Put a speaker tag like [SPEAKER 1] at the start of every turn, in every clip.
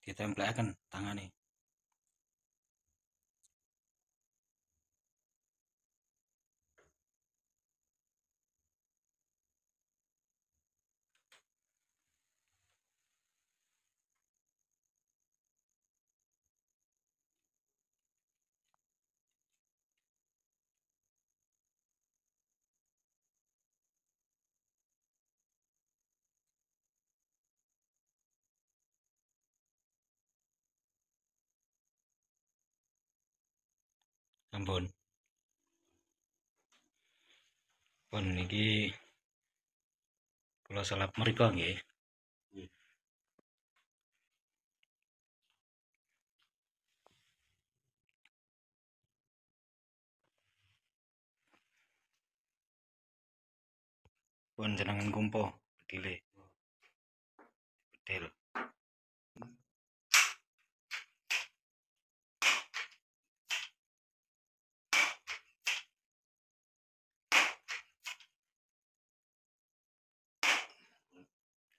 [SPEAKER 1] ditempelkan tangane. Ampun. Pun niki kula salap mriku nggih. Pun jenengan kumpo bedile. Bedil.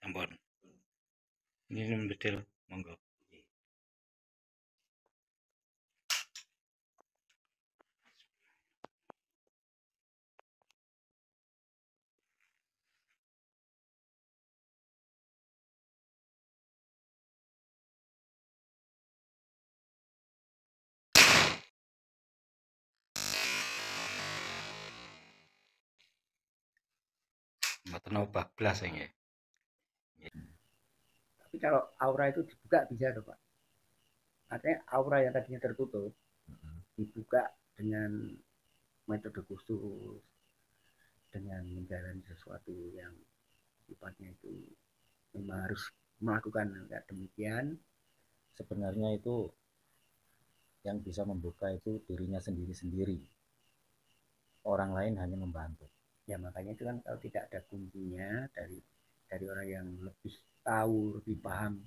[SPEAKER 1] Ampun. Ini bedil monggo. Mboten obah blas nggih.
[SPEAKER 2] Tapi kalau aura itu dibuka bisa tuh Pak. Artinya aura yang tadinya tertutup dibuka dengan metode khusus, dengan menjalani sesuatu yang sifatnya itu memang harus melakukan demikian.
[SPEAKER 3] Sebenarnya itu yang bisa membuka itu dirinya sendiri-sendiri. Orang lain hanya membantu.
[SPEAKER 2] Ya makanya itu kan kalau tidak ada kuncinya dari orang yang lebih tahu, lebih paham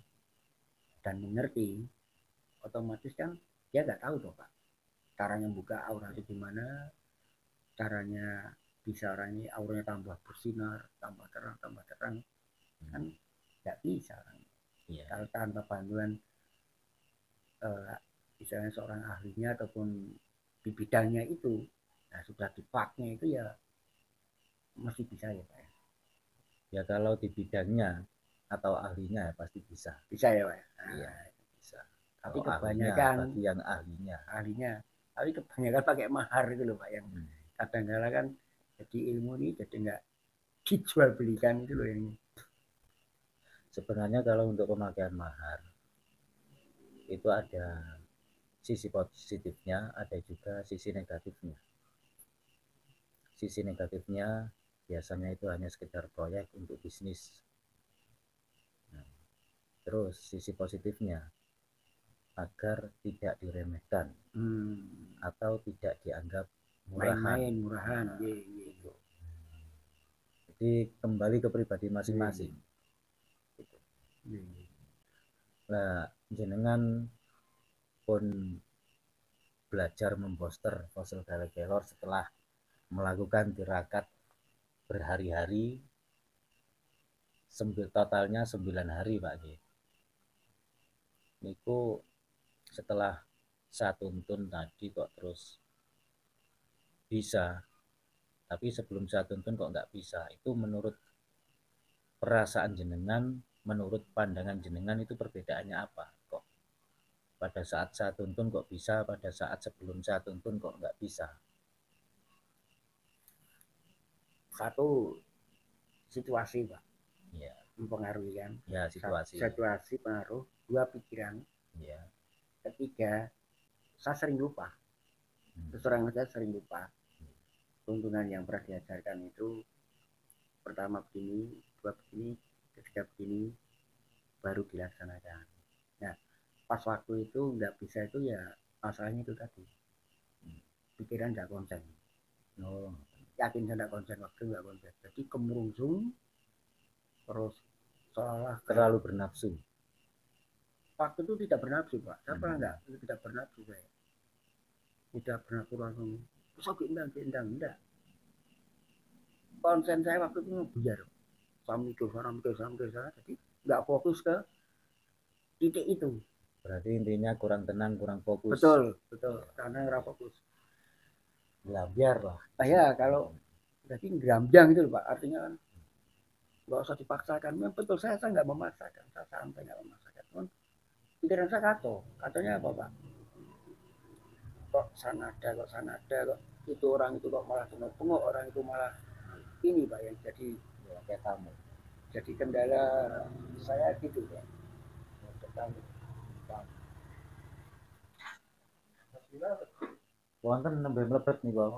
[SPEAKER 2] dan mengerti, otomatis kan dia nggak tahu dong Pak. Caranya buka aura itu gimana, caranya bisa orang ini auranya tambah bersinar, tambah terang, kan nggak bisa kan.
[SPEAKER 3] Iya.
[SPEAKER 2] Kalau tanpa bantuan misalnya seorang ahlinya ataupun di bidangnya itu, nah sudah dipaknya itu ya masih bisa ya Pak.
[SPEAKER 3] Ya kalau di bidangnya atau ahlinya ya pasti bisa.
[SPEAKER 2] Bisa ya Pak.
[SPEAKER 3] Nah, iya bisa.
[SPEAKER 2] Tapi
[SPEAKER 3] kalau
[SPEAKER 2] kebanyakan
[SPEAKER 3] bagi yang ahlinya.
[SPEAKER 2] Tapi kebanyakan pakai mahar itu loh Pak, yang kadang-kadang kan jadi ilmu ini jadi nggak dijual belikan itu loh yang.
[SPEAKER 3] Sebenarnya kalau untuk pemakaian mahar itu ada sisi positifnya, ada juga sisi negatifnya. Sisi negatifnya biasanya itu hanya sekedar proyek untuk bisnis. Nah, terus sisi positifnya agar tidak diremehkan atau tidak dianggap
[SPEAKER 2] murahan.
[SPEAKER 3] Gitu. Jadi kembali ke pribadi masing-masing. Gitu. Nah, jenengan pun belajar memposter fosil kelor setelah melakukan tirakat berhari-hari, totalnya 9 hari Pak G. Niku setelah saya tuntun tadi kok terus bisa, tapi sebelum saya tuntun kok nggak bisa. Itu menurut perasaan jenengan, menurut pandangan jenengan itu perbedaannya apa? Kok pada saat saya tuntun kok bisa, pada saat sebelum saya tuntun kok nggak bisa?
[SPEAKER 2] Satu, situasi Pak.
[SPEAKER 3] Ya.
[SPEAKER 2] Mempengaruhi kan.
[SPEAKER 3] Ya,
[SPEAKER 2] situasi pengaruh. Dua, pikiran.
[SPEAKER 3] Ya.
[SPEAKER 2] Ketiga, saya sering lupa. Terus terang saja sering lupa. Tuntunan yang pernah diajarkan itu pertama begini, dua begini, ketiga begini, baru dilaksanakan. Nah, pas waktu itu nggak bisa itu ya masalahnya itu tadi. Pikiran nggak konsen. Yakin saya nggak konsen, waktu nggak konsen. Jadi kemerungsung, terus seolah
[SPEAKER 3] terlalu bernafsu.
[SPEAKER 2] Waktu itu tidak bernafsu Pak. Saya pernah nggak tidak bernafsu saya. Tidak bernafsu langsung. Sok indang, enggak. Konsen saya waktu itu ngebiar. Saya mikir sana. Jadi nggak fokus ke titik itu.
[SPEAKER 3] Berarti intinya kurang tenang, kurang fokus.
[SPEAKER 2] Betul, karena ora fokus.
[SPEAKER 3] Biar lah.
[SPEAKER 2] Ya kalau jadi gambjang itu Pak, artinya kan nggak usah dipaksakan. Memang betul saya nggak memaksakan, saya santai nggak memaksakan. Cuman pikiran saya katonya apa Pak? Kok sanada kok itu orang itu kok malah bengok, orang itu malah ini Pak yang jadi
[SPEAKER 3] Ya, kayak kamu.
[SPEAKER 2] jadi kendala saya gitu Pak.
[SPEAKER 3] Wonten nembe mlebet nih, Bang.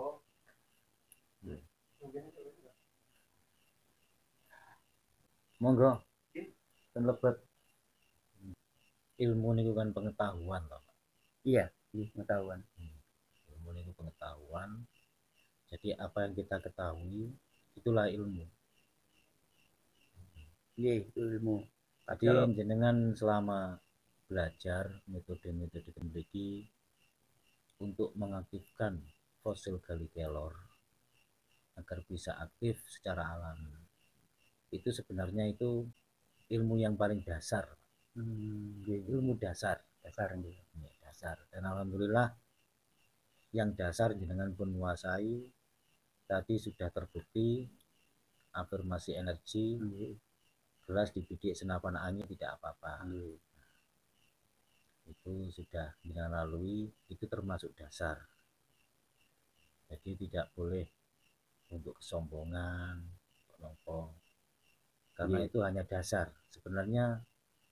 [SPEAKER 3] Monggo. Mlebet. Ilmu niku kan pengetahuan toh.
[SPEAKER 2] Iya, pengetahuan.
[SPEAKER 3] Ilmu niku pengetahuan. Jadi apa yang kita ketahui itulah ilmu.
[SPEAKER 2] Iya, ilmu.
[SPEAKER 3] Jadi jenengan selama belajar metode-metode memiliki untuk mengaktifkan fosil gali kelor agar bisa aktif secara alami, itu sebenarnya itu ilmu yang paling dasar. Ilmu dasar dan alhamdulillah yang dasar jenengan pun menguasai. Tadi sudah terbukti afirmasi energi, gelas dibidik senapan angin tidak apa-apa. Itu sudah jenengan lalui, itu termasuk dasar. Jadi tidak boleh untuk kesombongan, karena itu hanya dasar. Sebenarnya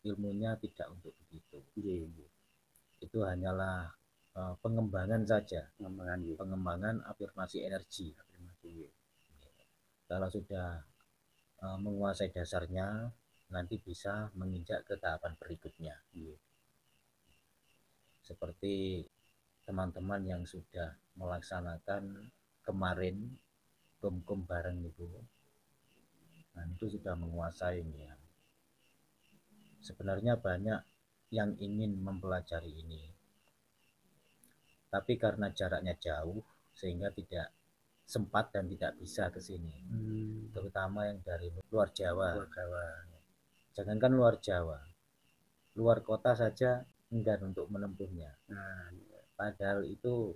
[SPEAKER 3] ilmunya tidak untuk begitu. Itu hanyalah pengembangan saja, pengembangan afirmasi energi. Kalau sudah menguasai dasarnya, nanti bisa menginjak ke tahapan berikutnya. Seperti teman-teman yang sudah melaksanakan kemarin kum bareng itu, nah itu sudah menguasainya. Sebenarnya banyak yang ingin mempelajari ini, tapi karena jaraknya jauh sehingga tidak sempat dan tidak bisa ke sini. Terutama yang dari luar Jawa. Jangankan luar Jawa, luar kota saja enggan untuk menempuhnya. Padahal itu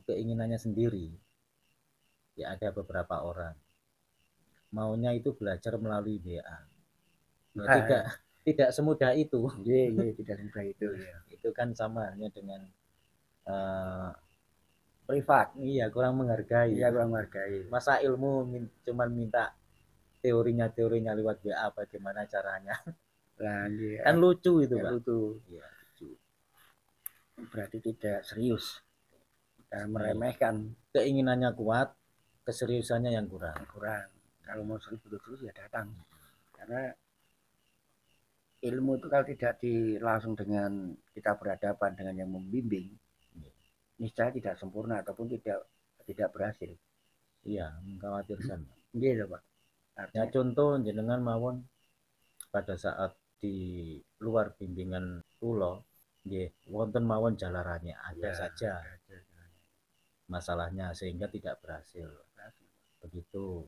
[SPEAKER 3] keinginannya sendiri. Ya, ada beberapa orang maunya itu belajar melalui WA. Ya, tidak semudah itu.
[SPEAKER 2] Tidak semudah itu.
[SPEAKER 3] Itu kan sama halnya dengan
[SPEAKER 2] privat.
[SPEAKER 3] Iya, kurang menghargai. Masa ilmu cuman minta teorinya lewat WA, bagaimana caranya? Kan lucu itu, Pak.
[SPEAKER 2] Lucu. Berarti tidak serius. Meremehkan.
[SPEAKER 3] Keinginannya kuat, keseriusannya yang kurang.
[SPEAKER 2] Kalau mau serius ya datang. Karena ilmu itu kalau tidak langsung dengan kita berhadapan dengan yang membimbing, niscaya tidak sempurna ataupun tidak berhasil.
[SPEAKER 3] Iya, mengkhawatirkan.
[SPEAKER 2] Iya, Pak.
[SPEAKER 3] Ya, contoh jenengan mawon pada saat di luar bimbingan kula, nggih wonten mawon jalarannya, ada saja masalahnya sehingga tidak berhasil. Begitu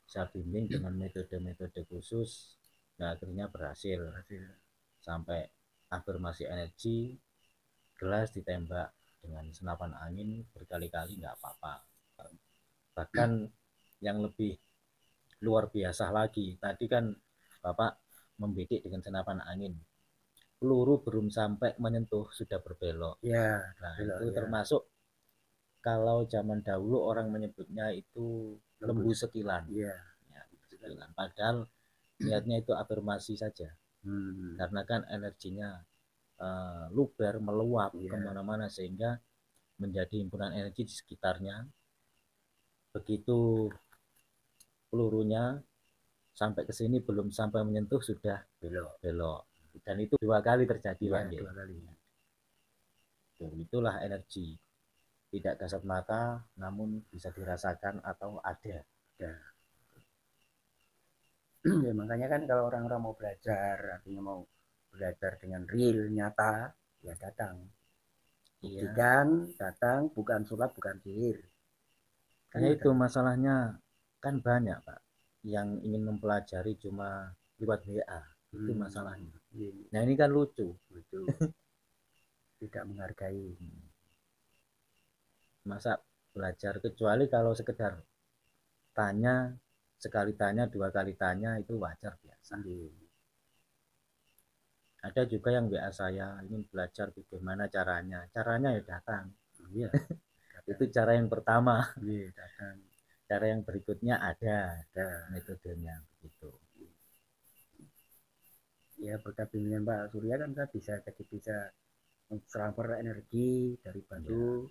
[SPEAKER 3] saya bimbing dengan metode-metode khusus, nah akhirnya berhasil. Sampai afirmasi energi, gelas ditembak dengan senapan angin berkali-kali nggak apa-apa. Bahkan yang lebih luar biasa lagi, tadi kan Bapak membidik dengan senapan angin, peluru belum sampai menyentuh sudah berbelok. Nah, itu termasuk kalau zaman dahulu orang menyebutnya itu lembu sekilan. Sekilan. Padahal niatnya itu afirmasi saja. Karena kan energinya luber, meluap kemana-mana sehingga menjadi himpunan energi di sekitarnya. Begitu pelurunya sampai ke sini belum sampai menyentuh sudah belok. Dan itu 2 kali terjadi lagi. Itulah energi. Tidak kasat mata, namun bisa dirasakan atau ada.
[SPEAKER 2] Ya, makanya kan kalau orang-orang mau belajar, artinya mau belajar dengan real, nyata, ya datang. Buktikan, datang, bukan sulap, bukan sihir.
[SPEAKER 3] Karena itu masalahnya kan banyak, Pak, yang ingin mempelajari cuma lewat WA. Itu masalahnya.
[SPEAKER 2] Iya,
[SPEAKER 3] Nah ini kan lucu.
[SPEAKER 2] itu tidak menghargai.
[SPEAKER 3] Masa belajar, kecuali kalau sekedar tanya, sekali tanya, dua kali tanya, itu wajar biasa.
[SPEAKER 2] Iya.
[SPEAKER 3] Ada juga yang WA saya ingin belajar bagaimana caranya. Caranya ya datang.
[SPEAKER 2] Iya.
[SPEAKER 3] Itu cara yang pertama.
[SPEAKER 2] Iya, datang.
[SPEAKER 3] Cara yang berikutnya ada
[SPEAKER 2] Ada.
[SPEAKER 3] metodenya begitu.
[SPEAKER 2] Ya berkat bimbingan Pak Surya kan saya bisa transfer energi dari batu,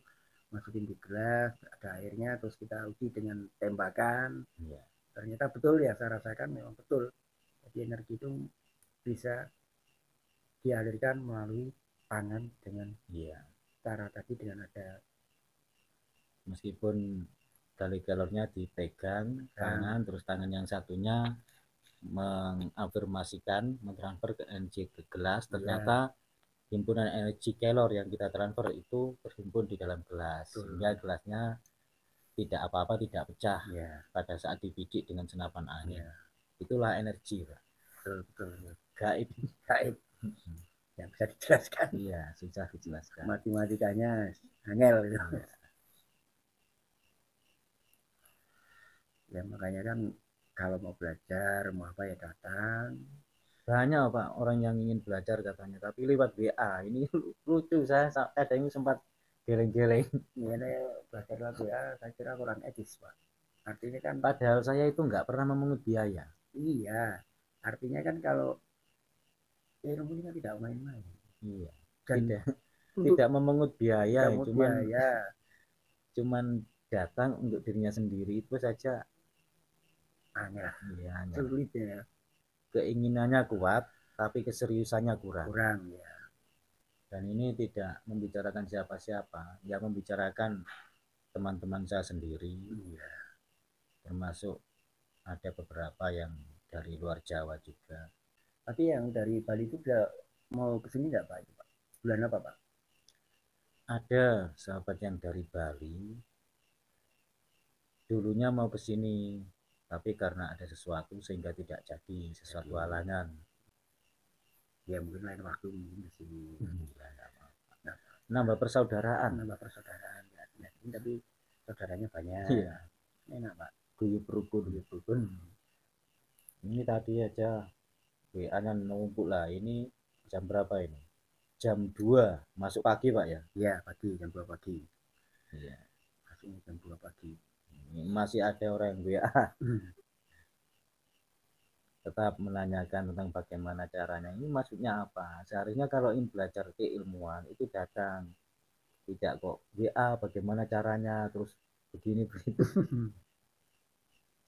[SPEAKER 2] masukin di gelas, ada airnya, terus kita uji dengan tembakan.
[SPEAKER 3] Iya.
[SPEAKER 2] Ternyata betul ya, saya rasakan memang betul. Jadi energi itu bisa dialirkan melalui tangan dengan
[SPEAKER 3] Iya.
[SPEAKER 2] cara tadi dengan ada
[SPEAKER 3] Meskipun tali kelornya dipegang tangan, terus tangan yang satunya mengafirmasikan, mentransfer ke energi ke gelas, ternyata himpunan energi kelor yang kita transfer itu terhimpun di dalam gelas, sehingga gelasnya tidak apa-apa, tidak pecah pada saat dibidik dengan senapan angin. Itulah energi, Pak.
[SPEAKER 2] betul.
[SPEAKER 3] Gaib.
[SPEAKER 2] Yang bisa dijelaskan.
[SPEAKER 3] Iya, susah dijelaskan.
[SPEAKER 2] Matematikanya angel gitu. Ya makanya kan kalau mau belajar mau apa ya datang.
[SPEAKER 3] Banyak Pak orang yang ingin belajar katanya, tapi lewat WA. Ini lucu, saya kadang sempat geleng-geleng.
[SPEAKER 2] Ini belajar lewat WA saya kira kurang etis Pak. Artinya kan
[SPEAKER 3] padahal saya itu nggak pernah memungut biaya.
[SPEAKER 2] Iya, artinya kan kalau ilmu ini kan tidak main-main.
[SPEAKER 3] Iya.
[SPEAKER 2] Dan
[SPEAKER 3] tidak memungut biaya,
[SPEAKER 2] biaya.
[SPEAKER 3] cuman datang untuk dirinya sendiri itu saja
[SPEAKER 2] Angel.
[SPEAKER 3] Iya,
[SPEAKER 2] sulit ya.
[SPEAKER 3] Keinginannya kuat, tapi keseriusannya kurang.
[SPEAKER 2] Ya.
[SPEAKER 3] Dan ini tidak membicarakan siapa-siapa, ya membicarakan teman-teman saya sendiri.
[SPEAKER 2] Iya.
[SPEAKER 3] Termasuk ada beberapa yang dari luar Jawa juga.
[SPEAKER 2] Tapi yang dari Bali itu mau ke sini nggak Pak? Bulan apa Pak?
[SPEAKER 3] Ada sahabat yang dari Bali, dulunya mau ke sini, tapi karena ada sesuatu sehingga tidak jadi, sesuatu halangan.
[SPEAKER 2] Ya mungkin lain waktu mungkin di sini.
[SPEAKER 3] Nambah persaudaraan.
[SPEAKER 2] Ya. Tapi saudaranya banyak.
[SPEAKER 3] Iya.
[SPEAKER 2] Enak Pak.
[SPEAKER 3] Guyup rukun. Ini tadi aja WA-nya numpuk lah. Ini jam berapa ini? Jam 2 masuk pagi Pak ya?
[SPEAKER 2] Iya pagi, jam 2 pagi.
[SPEAKER 3] Iya.
[SPEAKER 2] Masuknya jam 2 pagi.
[SPEAKER 3] Masih ada orang yang WA. Tetap menanyakan tentang bagaimana caranya. Ini maksudnya apa? Seharusnya kalau ingin belajar keilmuan itu datang. Tidak kok WA bagaimana caranya, terus begini begitu.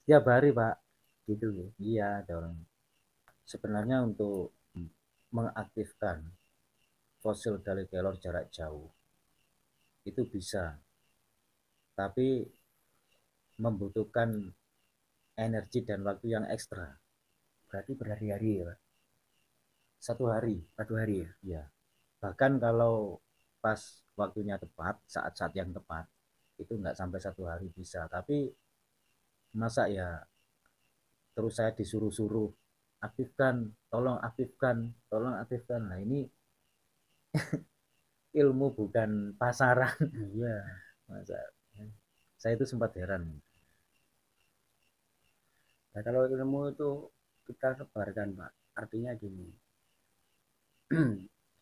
[SPEAKER 3] Setiap hari Pak.
[SPEAKER 2] Gitu ya?
[SPEAKER 3] Iya, ada orang. Sebenarnya untuk mengaktifkan fosil tali kelor jarak jauh itu bisa, tapi membutuhkan energi dan waktu yang ekstra.
[SPEAKER 2] Berarti berhari-hari ya Pak?
[SPEAKER 3] Satu hari
[SPEAKER 2] ya?
[SPEAKER 3] Iya. Bahkan kalau pas waktunya tepat, saat-saat yang tepat, itu nggak sampai 1 hari bisa. Tapi masa ya terus saya disuruh-suruh aktifkan, tolong aktifkan. Nah ini ilmu bukan pasaran.
[SPEAKER 2] Iya.
[SPEAKER 3] Masa saya itu sempat heran.
[SPEAKER 2] Nah kalau ilmu itu kita sebarkan Pak, artinya gini.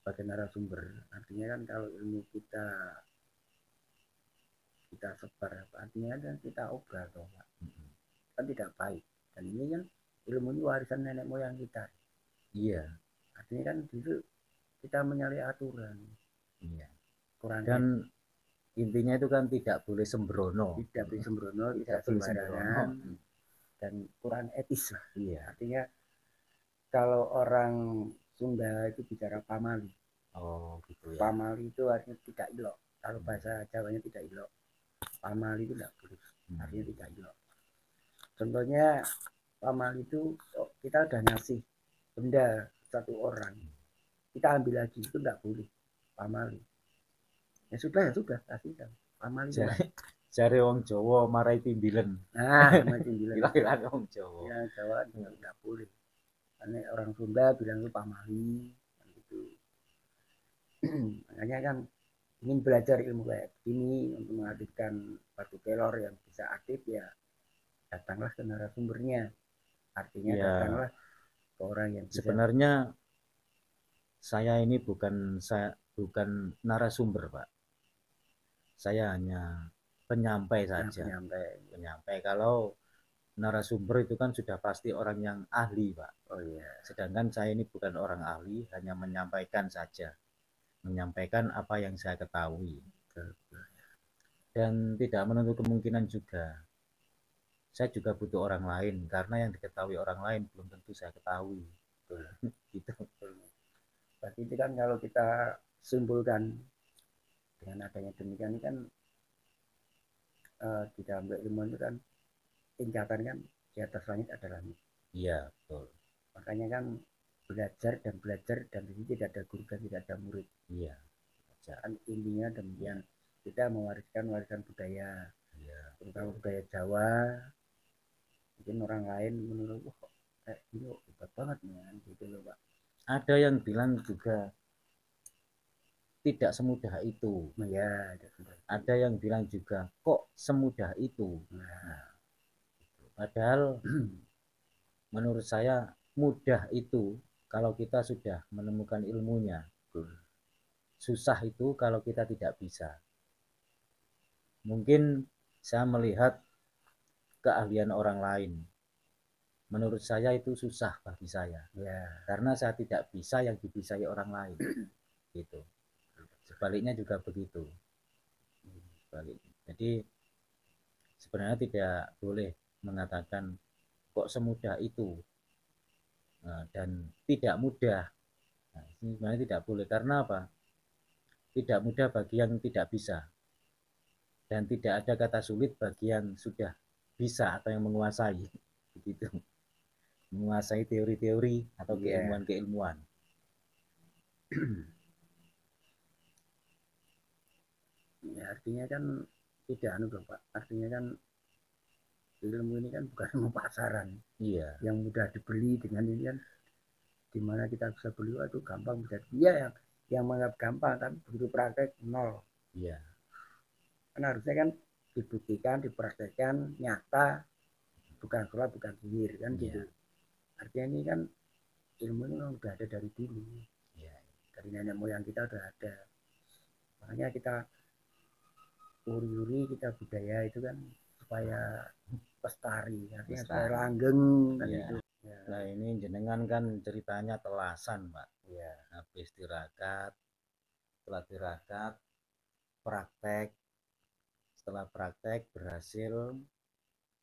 [SPEAKER 2] Sebagai narasumber, artinya kan kalau ilmu kita sebar, artinya kan kita obral toh Pak. Kan tidak baik. Dan ini kan ilmu ini warisan nenek moyang kita.
[SPEAKER 3] Iya.
[SPEAKER 2] Artinya kan itu kita menyalahi aturan.
[SPEAKER 3] Iya.
[SPEAKER 2] Dan
[SPEAKER 3] intinya itu kan tidak boleh sembrono.
[SPEAKER 2] Tidak sembarangan. Dan kurang etis lah.
[SPEAKER 3] Iya.
[SPEAKER 2] Artinya kalau orang Sunda itu bicara pamali.
[SPEAKER 3] Oh gitu ya.
[SPEAKER 2] Pamali itu artinya tidak ilok. Kalau bahasa Jawanya tidak ilok. Pamali itu tidak boleh. Artinya tidak ilok. Contohnya pamali itu kita udah ngasih benda satu orang, kita ambil lagi, itu tidak boleh pamali. Ya sudah kasih kan pamali.
[SPEAKER 3] Jare wong Jawa marai timbilen.
[SPEAKER 2] Marai timbilen.
[SPEAKER 3] Kira-kira wong Jawa.
[SPEAKER 2] Ya Jawa tidak boleh. Karena orang Sunda bilang itu pamali gitu. Makanya kan ingin belajar ilmu kayak begini untuk mengaktifkan batu kelor yang bisa aktif, ya datanglah ke narasumbernya. Artinya
[SPEAKER 3] Ya,
[SPEAKER 2] datanglah ke orang yang bisa.
[SPEAKER 3] sebenarnya saya ini bukan narasumber, Pak. Saya hanya penyampai saja. Penyampai. Kalau narasumber itu kan sudah pasti orang yang ahli, Pak.
[SPEAKER 2] Oh iya.
[SPEAKER 3] Sedangkan saya ini bukan orang ahli, hanya menyampaikan saja. Menyampaikan apa yang saya ketahui. Dan tidak menutup kemungkinan juga saya juga butuh orang lain, karena yang diketahui orang lain belum tentu saya ketahui. Gitu.
[SPEAKER 2] Berarti itu kan kalau kita simpulkan dengan adanya demikian ini kan di dalam keilmuan itu kan tingkatan kan di atas langit ada langit.
[SPEAKER 3] Iya, betul.
[SPEAKER 2] Makanya kan belajar dan di sini tidak ada guru dan tidak ada murid.
[SPEAKER 3] Iya.
[SPEAKER 2] Kan intinya demikian. Kita mewariskan warisan budaya. Iya. Terutama budaya Jawa. Mungkin orang lain menurut kok kayak ini hebat banget nih gitu loh, Pak.
[SPEAKER 3] Ada yang bilang juga tidak semudah itu.
[SPEAKER 2] Ya,
[SPEAKER 3] ada yang bilang juga kok semudah itu. Nah, padahal menurut saya mudah itu kalau kita sudah menemukan ilmunya. Susah itu kalau kita tidak bisa. Mungkin saya melihat keahlian orang lain. Menurut saya itu susah bagi saya. Ya. Karena saya tidak bisa yang dibisai orang lain. Gitu. Sebaliknya juga begitu. Jadi sebenarnya tidak boleh mengatakan kok semudah itu. Nah, dan tidak mudah. Nah, ini sebenarnya tidak boleh. Karena apa? Tidak mudah bagi yang tidak bisa. Dan tidak ada kata sulit bagi yang sudah bisa atau yang menguasai. Begitu. Menguasai teori-teori atau keilmuan-keilmuan.
[SPEAKER 2] Ya, artinya kan tidak Pak. Artinya kan ilmu ini kan bukan ilmu pasaran.
[SPEAKER 3] Iya.
[SPEAKER 2] Yang mudah dibeli dengan ini kan dimana kita bisa beli itu gampang bisa. Iya yang menganggap gampang tapi begitu praktek nol.
[SPEAKER 3] Iya.
[SPEAKER 2] Karena harusnya kan dibuktikan, dipraktekkan nyata, bukan sholat, bukan sihir kan gitu. Artinya ini kan ilmu ini memang udah ada dari dulu. Dari nenek moyang kita udah ada. Makanya kita uri-uri, kita budaya itu kan supaya lestari, artinya supaya langgeng kan itu.
[SPEAKER 3] Ya. Nah ini jenengan kan ceritanya telasan, Pak. Ya. Habis tirakat, setelah tirakat, praktek. Setelah praktek berhasil,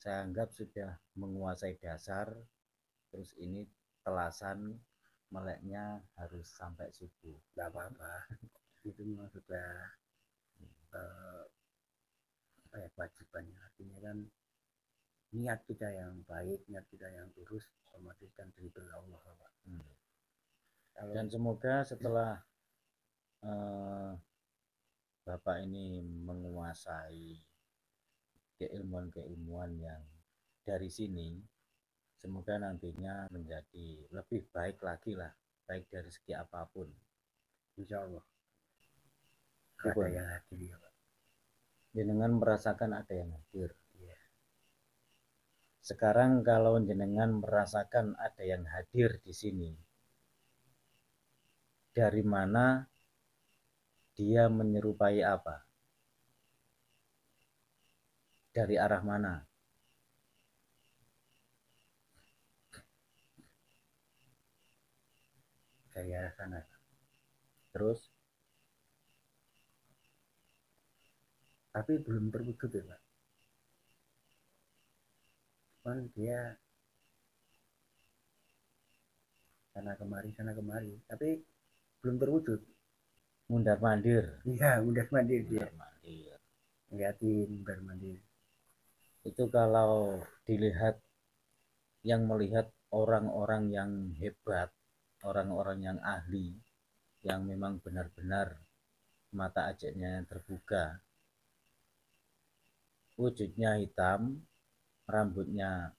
[SPEAKER 3] saya anggap sudah menguasai dasar. Terus ini telasan, meleknya harus sampai subuh.
[SPEAKER 2] Gak apa-apa. Itu memang sudah kewajibannya. Artinya kan niat kita yang baik, niat kita yang lurus, otomatis kan diridhoi Allah, Pak.
[SPEAKER 3] Dan semoga setelah Bapak ini menguasai keilmuan-keilmuan yang dari sini, semoga nantinya menjadi lebih baik lagi lah, baik dari segi apapun.
[SPEAKER 2] Insya Allah. Ada yang hadir ya, Pak.
[SPEAKER 3] Jenengan merasakan ada yang hadir. Ya. Sekarang kalau jenengan merasakan ada yang hadir di sini, dari mana dia menyerupai apa? Dari arah mana?
[SPEAKER 2] Dari arah sana.
[SPEAKER 3] Terus?
[SPEAKER 2] Tapi belum terwujud ya, Pak. Cuman dia sana kemari, tapi belum terwujud.
[SPEAKER 3] Mundar mandir.
[SPEAKER 2] Iya, mundar mandir dia.
[SPEAKER 3] Mandir.
[SPEAKER 2] Ngeliatin mundar mandir.
[SPEAKER 3] Itu kalau dilihat, yang melihat orang-orang yang hebat, orang-orang yang ahli, yang memang benar-benar mata ajeknya terbuka, wujudnya hitam, rambutnya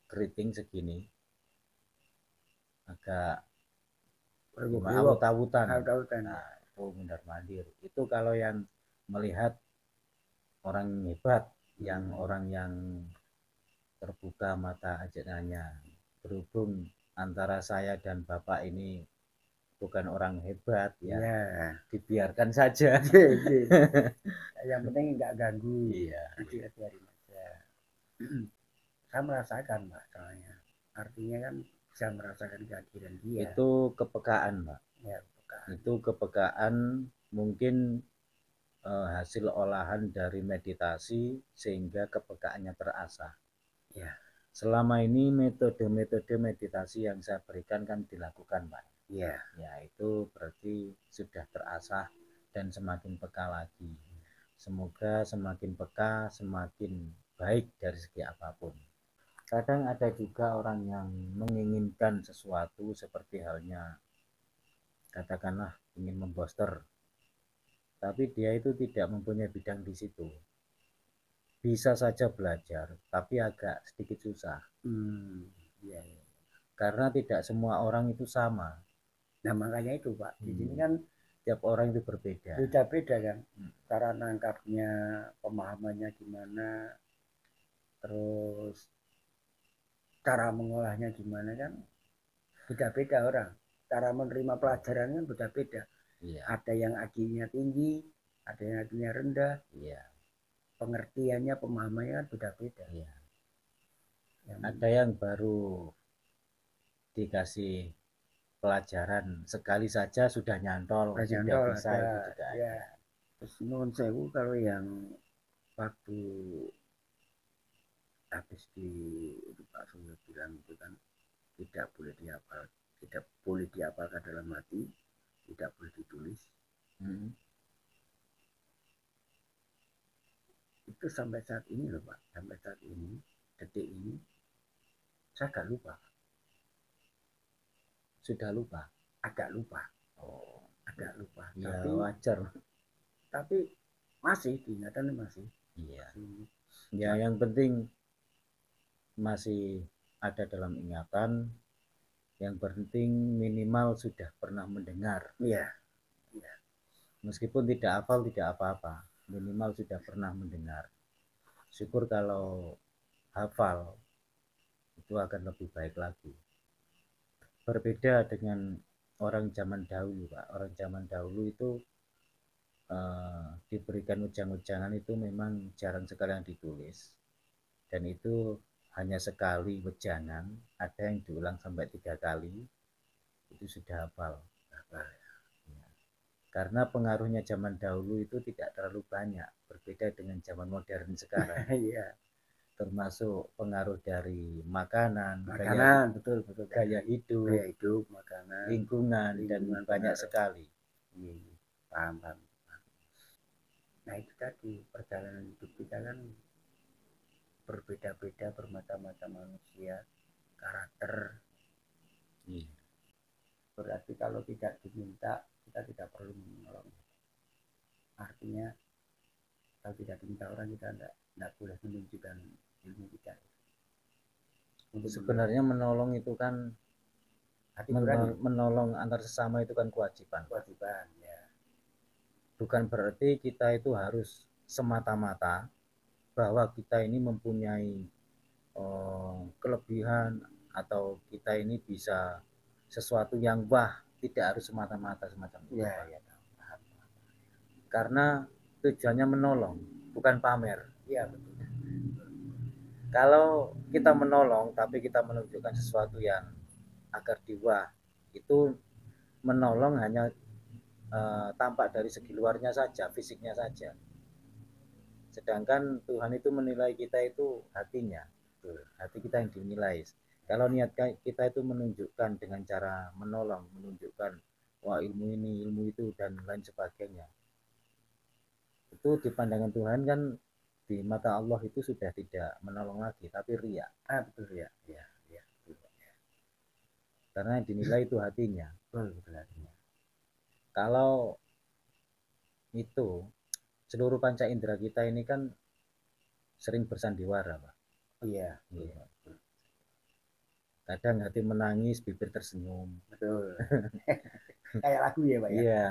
[SPEAKER 3] keriting segini, agak
[SPEAKER 2] Bergok-bergok,
[SPEAKER 3] awut-awutan.
[SPEAKER 2] awut-awutan.
[SPEAKER 3] Nah, itu mundar mandir. Itu kalau yang melihat orang hebat, yang orang yang terbuka mata ajarannya. Berhubung antara saya dan Bapak ini bukan orang hebat, ya,
[SPEAKER 2] Iya.
[SPEAKER 3] dibiarkan saja.
[SPEAKER 2] Yang penting nggak ganggu.
[SPEAKER 3] Iya.
[SPEAKER 2] Nanti biarin aja. Saya merasakan, Pak, soalnya. Artinya kan bisa merasakan kehadiran dia.
[SPEAKER 3] Itu kepekaan, Pak.
[SPEAKER 2] Ya, kepekaan.
[SPEAKER 3] Itu kepekaan mungkin hasil olahan dari meditasi sehingga kepekaannya terasah.
[SPEAKER 2] Ya.
[SPEAKER 3] Selama ini metode-metode meditasi yang saya berikan kan dilakukan, Pak.
[SPEAKER 2] Ya.
[SPEAKER 3] Ya, itu berarti sudah terasah dan semakin peka lagi. Semoga semakin peka, semakin baik dari segi apapun. Kadang ada juga orang yang menginginkan sesuatu seperti halnya katakanlah ingin membooster, tapi dia itu tidak mempunyai bidang di situ. Bisa saja belajar, tapi agak sedikit susah.
[SPEAKER 2] Ya.
[SPEAKER 3] Karena tidak semua orang itu sama.
[SPEAKER 2] Nah, makanya itu, Pak. Di sini kan
[SPEAKER 3] tiap orang itu berbeda.
[SPEAKER 2] Beda-beda kan. Cara nangkapnya, pemahamannya gimana, terus cara mengolahnya gimana kan beda-beda orang. Cara menerima pelajaran kan beda-beda.
[SPEAKER 3] Iya.
[SPEAKER 2] Ada yang IQ-nya tinggi, ada yang IQ-nya rendah.
[SPEAKER 3] Iya.
[SPEAKER 2] Pengertiannya, pemahamannya kan beda-beda.
[SPEAKER 3] Iya. Ada yang baru dikasih pelajaran sekali saja sudah nyantol, sudah bisa,
[SPEAKER 2] ada,
[SPEAKER 3] itu juga
[SPEAKER 2] ya.
[SPEAKER 3] ada.
[SPEAKER 2] Terus nuwun sewu kalau yang waktu habis di itu Pak Suryo bilang itu kan tidak boleh dihafalkan dalam hati, tidak boleh ditulis. Itu sampai saat ini loh Pak, sampai saat ini, detik ini, saya agak lupa.
[SPEAKER 3] Sudah lupa?
[SPEAKER 2] Agak lupa.
[SPEAKER 3] Oh,
[SPEAKER 2] agak lupa.
[SPEAKER 3] Ya,
[SPEAKER 2] tapi
[SPEAKER 3] wajar.
[SPEAKER 2] Tapi masih diingatkan masih.
[SPEAKER 3] Iya. Ya, yang penting masih ada dalam ingatan. Yang penting minimal sudah pernah mendengar.
[SPEAKER 2] Iya.
[SPEAKER 3] Meskipun tidak hafal tidak apa-apa, minimal sudah pernah mendengar. Syukur kalau hafal itu akan lebih baik lagi. Berbeda dengan orang zaman dahulu, Pak. Orang zaman dahulu itu diberikan ujang-ujangan itu memang jarang sekali yang ditulis, dan itu hanya sekali wejangan, ada yang diulang sampai 3 kali, itu sudah hafal. Karena pengaruhnya zaman dahulu itu tidak terlalu banyak, berbeda dengan zaman modern sekarang.
[SPEAKER 2] Iya.
[SPEAKER 3] Termasuk pengaruh dari makanan,
[SPEAKER 2] betul,
[SPEAKER 3] gaya hidup,
[SPEAKER 2] makanan,
[SPEAKER 3] lingkungan, dan banyak sekali.
[SPEAKER 2] Paham. Nah, itu tadi perjalanan hidup kita kan berbeda-beda, bermacam-macam manusia, karakter. Berarti kalau tidak diminta, kita tidak perlu menolong. Artinya kalau tidak diminta orang, kita tidak boleh menunjukkan ilmu kita.
[SPEAKER 3] Sebenarnya menolong itu kan menolong antar sesama itu kan kewajiban.
[SPEAKER 2] Ya.
[SPEAKER 3] Bukan berarti kita itu harus semata-mata bahwa kita ini mempunyai kelebihan atau kita ini bisa sesuatu yang wah, tidak harus semata-mata semacam itu.
[SPEAKER 2] Ya.
[SPEAKER 3] Karena tujuannya menolong, bukan pamer.
[SPEAKER 2] Iya, betul.
[SPEAKER 3] Kalau kita menolong tapi kita menunjukkan sesuatu yang agar diwah, itu menolong hanya tampak dari segi luarnya saja, fisiknya saja. Sedangkan Tuhan itu menilai kita itu hatinya, hati kita yang dinilai. Kalau niat kita itu menunjukkan dengan cara menolong, menunjukkan wah ilmu ini, ilmu itu, dan lain sebagainya, itu di pandangan Tuhan kan, di mata Allah itu sudah tidak menolong lagi, tapi riya.
[SPEAKER 2] Betul ya.
[SPEAKER 3] Karena dinilai itu hatinya.
[SPEAKER 2] Betul hatinya.
[SPEAKER 3] Kalau itu seluruh panca indera kita ini kan sering bersandiwara, Pak.
[SPEAKER 2] Iya.
[SPEAKER 3] Kadang hati menangis, bibir tersenyum.
[SPEAKER 2] Betul. Kayak lagu ya, Pak ya.
[SPEAKER 3] Iya.